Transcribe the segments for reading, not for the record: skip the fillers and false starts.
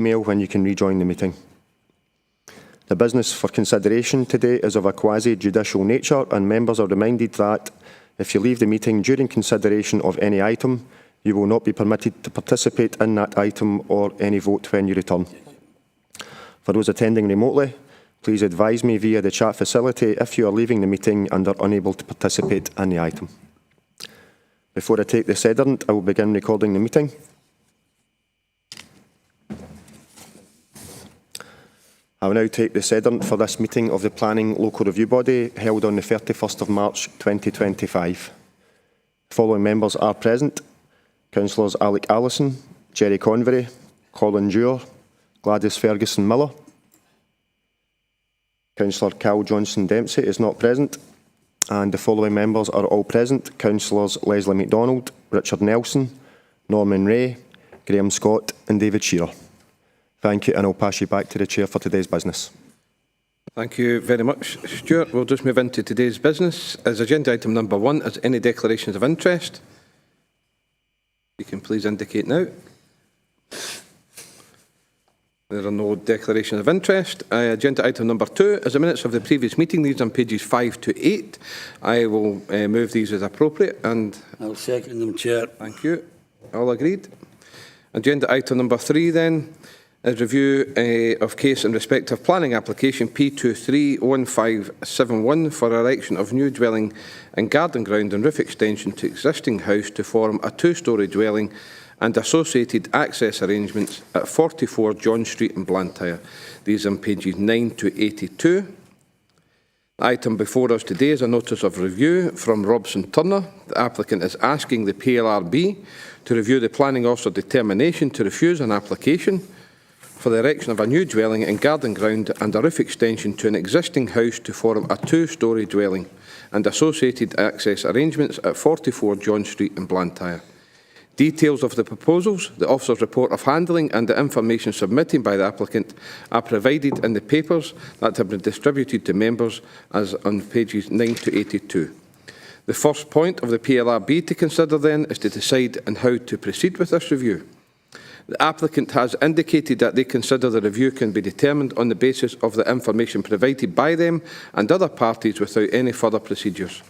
email when you can rejoin the meeting. The business for consideration today is of a quasi-judicial nature, and members are reminded that if you leave the meeting during consideration of any item, you will not be permitted to participate in that item or any vote when you return. For those attending remotely, please advise me via the chat facility if you are leaving the meeting and are unable to participate in the item. Before I take the sediment, I will begin recording the meeting. I will now take the sediment for this meeting of the Planning Local Review Body held on the 31st of March 2025. The following members are present: Councillors Alec Allison, Jerry Convery, Colin Dewar, Gladys Ferguson Miller. Councillor Cal Johnson Dempsey is not present, and the following members are all present: Councillors Leslie MacDonald, Richard Nelson, Norman Ray, Graham Scott and David Shearer. Thank you, and I'll pass you back to the Chair for today's business. Thank you very much, Stuart. We'll just move into today's business. As agenda item number 1, is any declarations of interest? You can please indicate now. There are no declarations of interest. Agenda item number 2 is the minutes of the previous meeting. These are on pages 5 to 8. I will move these as appropriate, and I'll second them, Chair. Thank you. All agreed. Agenda item number 3 then is review of case in respect of planning application P231571 for erection of new dwelling and garden ground and roof extension to existing house to form a 2-storey dwelling and associated access arrangements at 44 John Street in Blantyre. These are on pages 9 to 82. The item before us today is a notice of review from Robson Turner. The applicant is asking the PLRB to review the planning officer determination to refuse an application for the erection of a new dwelling and garden ground and a roof extension to an existing house to form a 2-storey dwelling and associated access arrangements at 44 John Street in Blantyre. Details of the proposals, the officer's report of handling and the information submitted by the applicant are provided in the papers that have been distributed to members as on pages 9 to 82. The first point of the PLRB to consider then is to decide on how to proceed with this review. The applicant has indicated that they consider the review can be determined on the basis of the information provided by them and other parties without any further procedures.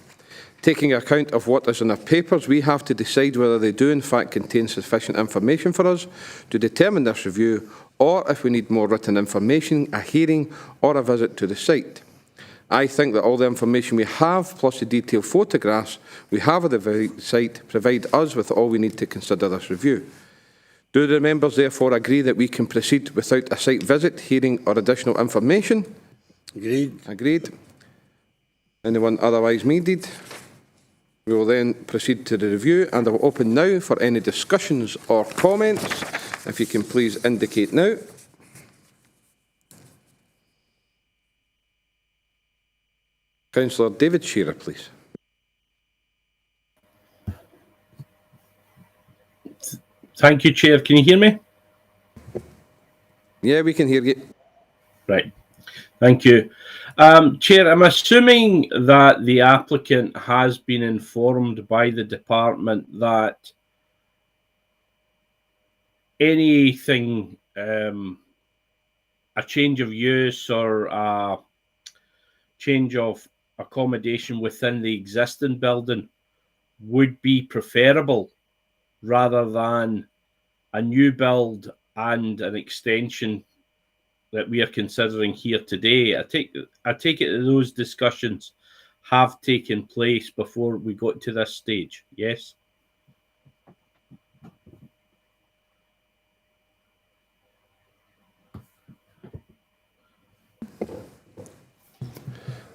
Taking account of what is in our papers, we have to decide whether they do in fact contain sufficient information for us to determine this review, or if we need more written information, a hearing or a visit to the site. I think that all the information we have, plus the detailed photographs we have of the site, provide us with all we need to consider this review. Do the members therefore agree that we can proceed without a site visit, hearing or additional information? Agreed. Agreed. Anyone otherwise needed? We will then proceed to the review, and I will open now for any discussions or comments. If you can please indicate now. Councillor David Shearer, please. Thank you, Chair. Can you hear me? Yeah, we can hear you. Right. Thank you. Chair, I'm assuming that the applicant has been informed by the department that anything, a change of use or a change of accommodation within the existing building would be preferable rather than a new build and an extension that we are considering here today. I take it that those discussions have taken place before we got to this stage. Yes?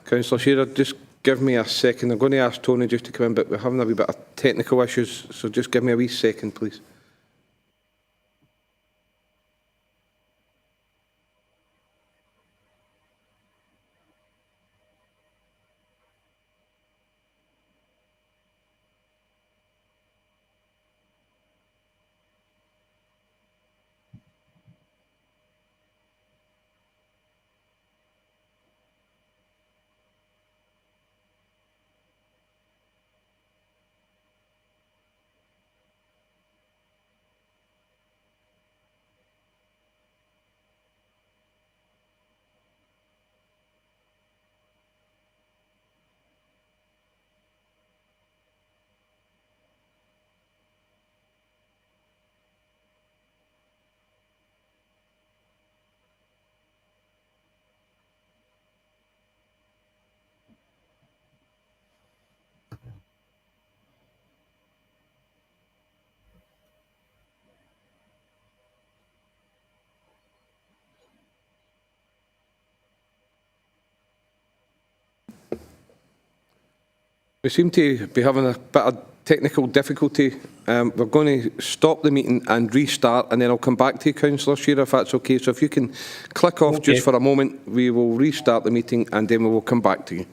Councillor Shearer, just give me a second. I'm going to ask Tony just to come in, but we're having a wee bit of technical issues, so just give me a wee second, please. We seem to be having a bit of technical difficulty. We're going to stop the meeting and restart, and then I'll come back to you, Councillor Shearer, if that's okay. So if you can click off Okay. just for a moment, we will restart the meeting and then we will come back to you.